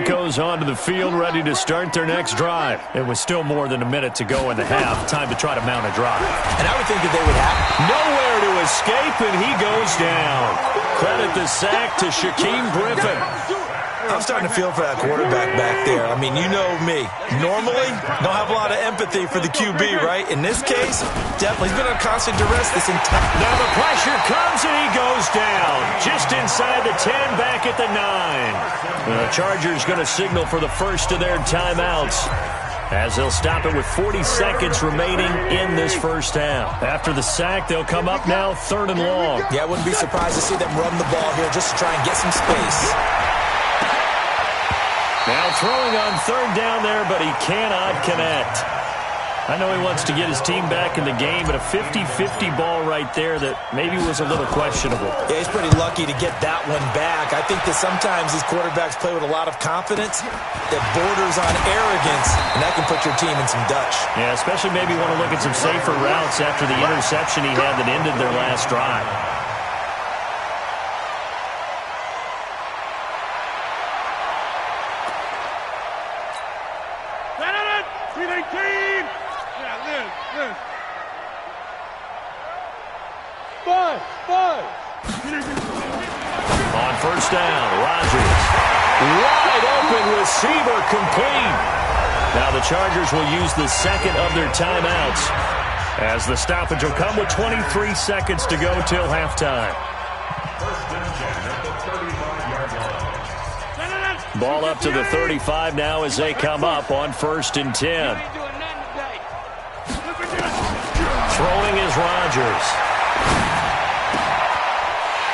Broncos onto the field, ready to start their next drive. It was still more than a minute to go in the half. Time to try to mount a drive. And I would think that they would have nowhere to escape, and he goes down. Credit the sack to Shaquem Griffin. I'm starting to feel for that quarterback back there. I mean, you know me. Normally, don't have a lot of empathy for the QB, right? In this case, definitely. He's been under constant duress this entire... Now the pressure comes, and he goes down. Just inside the 10, back at the 9. The Chargers going to signal for the first of their timeouts, as they'll stop it with 40 seconds remaining in this first half. After the sack, they'll come up now 3rd and long. Yeah, I wouldn't be surprised to see them run the ball here just to try and get some space. Now throwing on 3rd down there, but he cannot connect. I know he wants to get his team back in the game, but a 50-50 ball right there that maybe was a little questionable. Yeah, he's pretty lucky to get that one back. I think that sometimes these quarterbacks play with a lot of confidence that borders on arrogance, and that can put your team in some Dutch. Yeah, especially maybe want to look at some safer routes after the interception he had that ended their last drive. On 1st down, Rodgers. Wide open receiver, complete. Now the Chargers will use the second of their timeouts, as the stoppage will come with 23 seconds to go till halftime. Ball up to the 35 now as they come up on 1st and 10. Throwing is Rodgers.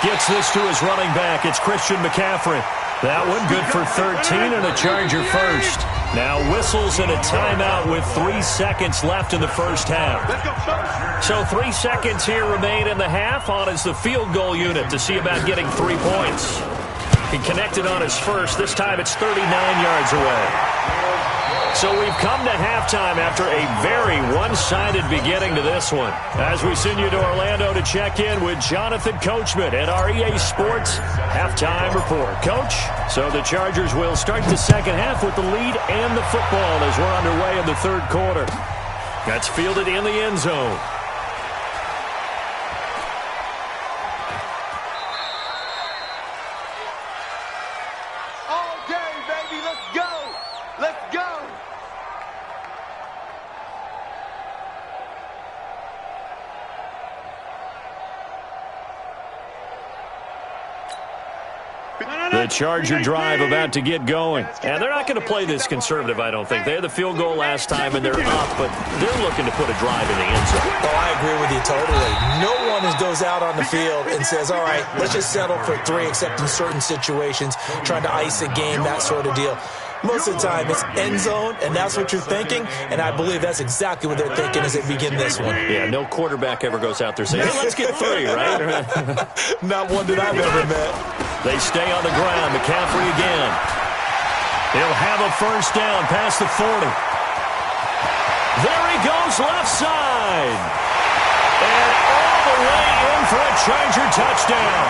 Gets this to his running back. It's Christian McCaffrey. That one good for 13 and a Charger first. Now whistles and a timeout with 3 seconds left in the first half. So 3 seconds here remain in the half. On is the field goal unit to see about getting 3 points. He connected on his first. This time it's 39 yards away. So we've come to halftime after a very one-sided beginning to this one. As we send you to Orlando to check in with Jonathan Coachman at our EA Sports Halftime Report. Coach, so the Chargers will start the second half with the lead and the football as we're underway in the 3rd quarter. That's fielded in the end zone. The Charger drive about to get going. And they're not going to play this conservative, I don't think. They had the field goal last time, and they're up, but they're looking to put a drive in the end zone. Oh, I agree with you totally. No one goes out on the field and says, all right, let's just settle for 3, except in certain situations, trying to ice a game, that sort of deal. Most of the time, it's end zone, and that's what you're thinking, and I believe that's exactly what they're thinking as they begin this one. Yeah, no quarterback ever goes out there saying, hey, let's get 3, right? Not one that I've ever met. They stay on the ground. McCaffrey again. He'll have a first down past the 40. There he goes, left side. And all the way in for a Charger touchdown.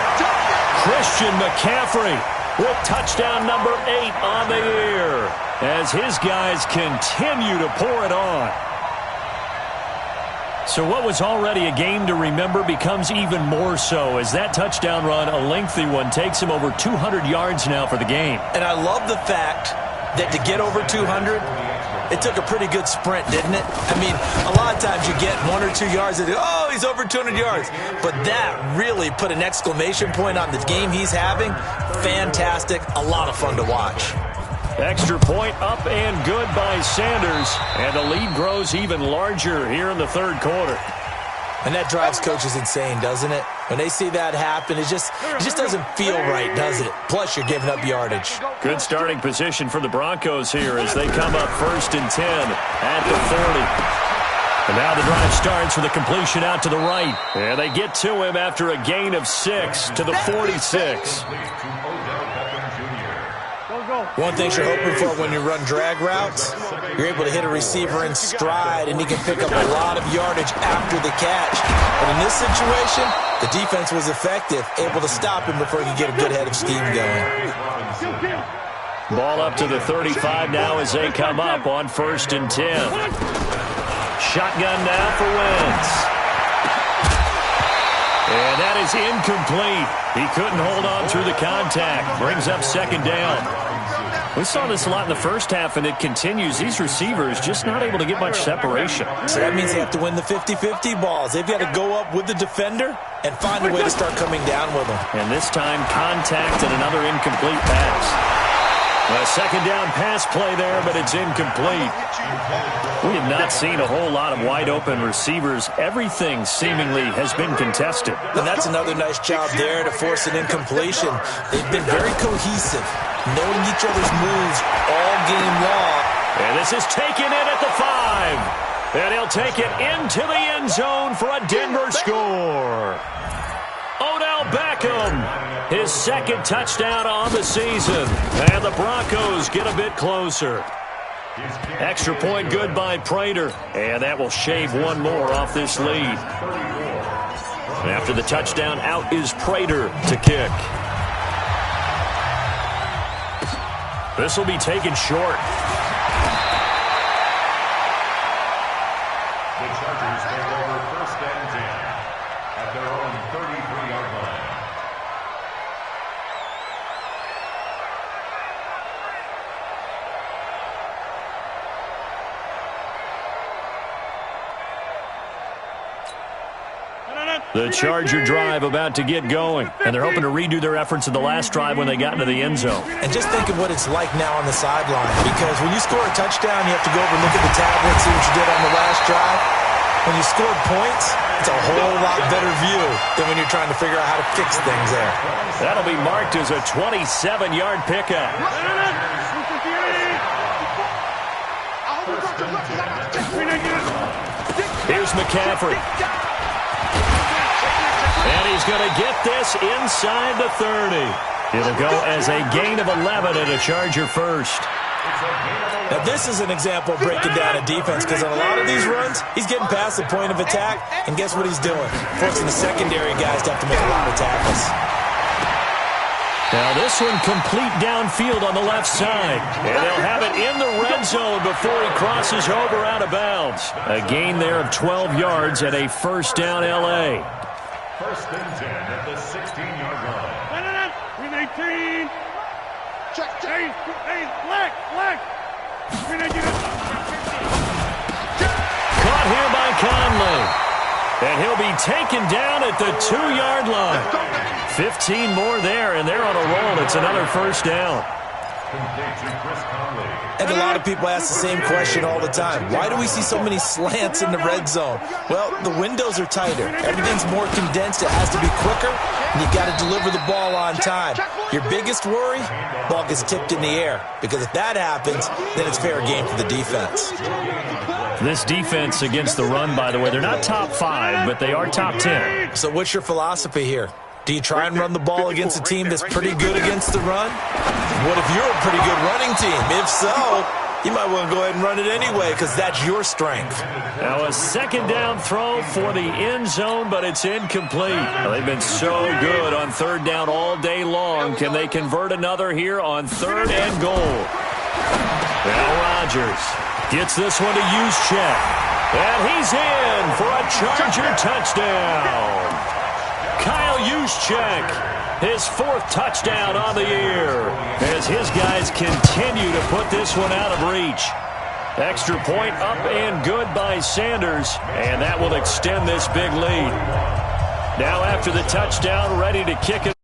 Christian McCaffrey with touchdown number 8 on the year as his guys continue to pour it on. So what was already a game to remember becomes even more so as that touchdown run, a lengthy one, takes him over 200 yards now for the game. And I love the fact that to get over 200, it took a pretty good sprint, didn't it? I mean, a lot of times you get 1 or 2 yards and, oh, he's over 200 yards. But that really put an exclamation point on the game he's having. Fantastic. A lot of fun to watch. Extra point up and good by Sanders. And the lead grows even larger here in the 3rd quarter. And that drives coaches insane, doesn't it? When they see that happen, it just doesn't feel right, does it? Plus, you're giving up yardage. Good starting position for the Broncos here as they come up 1st and 10 at the 40. And now the drive starts with a completion out to the right. And they get to him after a gain of 6 to the 46. One thing you're hoping for when you run drag routes, you're able to hit a receiver in stride, and he can pick up a lot of yardage after the catch. But in this situation, the defense was effective, able to stop him before he could get a good head of steam going. Ball up to the 35 now as they come up on 1st and 10. Shotgun now for Wentz. And that is incomplete. He couldn't hold on through the contact. Brings up 2nd down. We saw this a lot in the first half, and it continues. These receivers just not able to get much separation. So that means they have to win the 50-50 balls. They've got to go up with the defender and find a way to start coming down with them. And this time, contact and another incomplete pass. A 2nd down pass play there, but it's incomplete. We have not seen a whole lot of wide-open receivers. Everything seemingly has been contested. And that's another nice job there to force an incompletion. They've been very cohesive, knowing each other's moves all game long. And this is taken in at the 5. And he'll take it into the end zone for a Denver score. Odell Beckham, his 2nd touchdown on the season. And the Broncos get a bit closer. Extra point good by Prater. And that will shave one more off this lead. And after the touchdown, out is Prater to kick. This will be taken short. The Chargers take over 1st and 10 at their own 33-yard line. The Charger drive about to get going, and they're hoping to redo their efforts in the last drive when they got into the end zone. And just think of what it's like now on the sideline, because when you score a touchdown, you have to go over and look at the tablet and see what you did on the last drive. When you scored points, it's a whole lot better view than when you're trying to figure out how to fix things there. That'll be marked as a 27-yard pickup. Here's McCaffrey. And he's going to get this inside the 30. It'll go as a gain of 11 and a Charger first. Now, this is an example of breaking down a defense, because on a lot of these runs, he's getting past the point of attack, and guess what he's doing? Forcing the secondary guys to have to make a lot of tackles. Now, this one complete downfield on the left side. And they'll have it in the red zone before he crosses over out of bounds. A gain there of 12 yards and a 1st down L.A. 1st and 10 at the 16-yard line. 18. Check. Black. Caught here by Conley. And he'll be taken down at the 2-yard line. 15 more there, and they're on a roll. It's another 1st down. And a lot of people ask the same question all the time. Why do we see so many slants in the red zone? Well, the windows are tighter. Everything's more condensed. It has to be quicker, and you've got to deliver the ball on time. Your biggest worry, ball gets tipped in the air, because if that happens, then it's fair game for the defense. This defense against the run, by the way, they're not top 5, but they are top 10. So what's your philosophy here? Do you try and run the ball against a team that's pretty good against the run? What if you're a pretty good running team? If so, you might want to go ahead and run it anyway, because that's your strength. Now a 2nd down throw for the end zone, but it's incomplete. Well, they've been so good on 3rd down all day long. Can they convert another here on 3rd and goal? Now Rodgers gets this one to Juszczyk. And he's in for a Charger touchdown. Kyle Juszczyk, his 4th touchdown on the year, as his guys continue to put this one out of reach. Extra point up and good by Sanders, and that will extend this big lead. Now after the touchdown, ready to kick it.